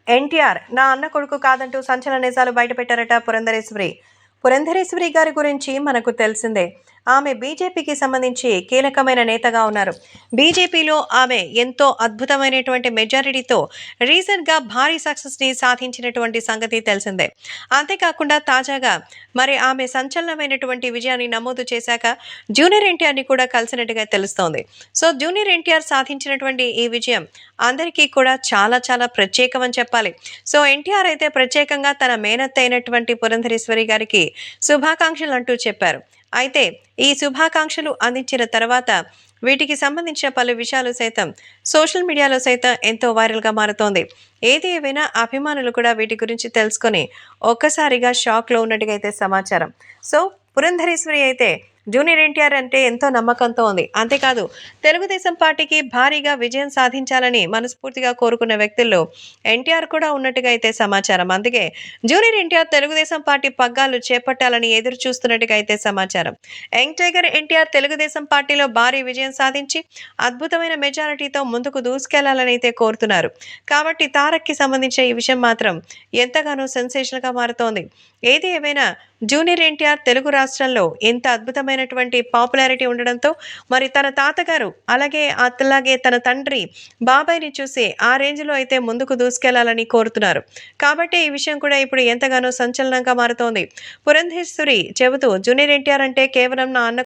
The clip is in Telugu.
ఎన్టీఆర్ నా అన్న కొడుకు కాదంటూ సంచలన నిజాలు బయటపెట్టారట పురంధరేశ్వరి. పురంధరేశ్వరి గారి గురించి మనకు తెలిసిందే. ఆమె బీజేపీకి సంబంధించి కీలకమైన నేతగా ఉన్నారు. బీజేపీలో ఆమె ఎంతో అద్భుతమైనటువంటి మెజారిటీతో రీసెంట్గా భారీ సక్సెస్ని సాధించినటువంటి సంగతి తెలిసిందే. అంతేకాకుండా తాజాగా మరి ఆమె సంచలనమైనటువంటి విజయాన్ని నమోదు చేశాక జూనియర్ ఎన్టీఆర్ని కూడా కలిసినట్టుగా తెలుస్తోంది. సో జూనియర్ ఎన్టీఆర్ సాధించినటువంటి ఈ విజయం అందరికీ కూడా చాలా చాలా ప్రత్యేకమని చెప్పాలి. సో ఎన్టీఆర్ అయితే ప్రత్యేకంగా తన మేనత్త అయినటువంటి పురంధరేశ్వరి గారికి శుభాకాంక్షలు అంటూ చెప్పారు. అయితే ఈ శుభాకాంక్షలు అందించిన తర్వాత వీటికి సంబంధించిన పలు విషయాలు సైతం సోషల్ మీడియాలో సైతం ఎంతో వైరల్గా మారుతోంది. ఏది ఏవైనా అభిమానులు కూడా వీటి గురించి తెలుసుకొని ఒక్కసారిగా షాక్లో ఉన్నట్టుగా అయితే సమాచారం. సో పురంధరేశ్వరి అయితే జూనియర్ ఎన్టీఆర్ అంటే ఎంతో నమ్మకంతో ఉంది. అంతేకాదు తెలుగుదేశం పార్టీకి భారీగా విజయం సాధించాలని మనస్ఫూర్తిగా కోరుకున్న వ్యక్తుల్లో ఎన్టీఆర్ కూడా ఉన్నట్టుగా అయితే సమాచారం. అందుకే జూనియర్ ఎన్టీఆర్ తెలుగుదేశం పార్టీ పగ్గాలు చేపట్టాలని ఎదురు చూస్తున్నట్టుగా అయితే సమాచారం. యంగ్ టైగర్ ఎన్టీఆర్ తెలుగుదేశం పార్టీలో భారీ విజయం సాధించి అద్భుతమైన మెజారిటీతో ముందుకు దూసుకెళ్లాలని అయితే కోరుతున్నారు. కాబట్టి తారక్కి సంబంధించిన ఈ విషయం మాత్రం ఎంతగానో సెన్సేషన్గా మారుతోంది. ఏది ఏమైనా జూనియర్ ఎన్టీఆర్ తెలుగు రాష్ట్రంలో ఎంత అద్భుతమైనటువంటి పాపులారిటీ ఉండడంతో మరి తన తాతగారు అలాగే తన తండ్రి బాబాయ్ని చూసి ఆ రేంజ్లో అయితే ముందుకు దూసుకెళ్లాలని కోరుతున్నారు. కాబట్టి ఈ విషయం కూడా ఇప్పుడు ఎంతగానో సంచలనంగా మారుతోంది. పురంధేశ్వరి చెబుతూ జూనియర్ ఎన్టీఆర్ అంటే కేవలం నా అన్న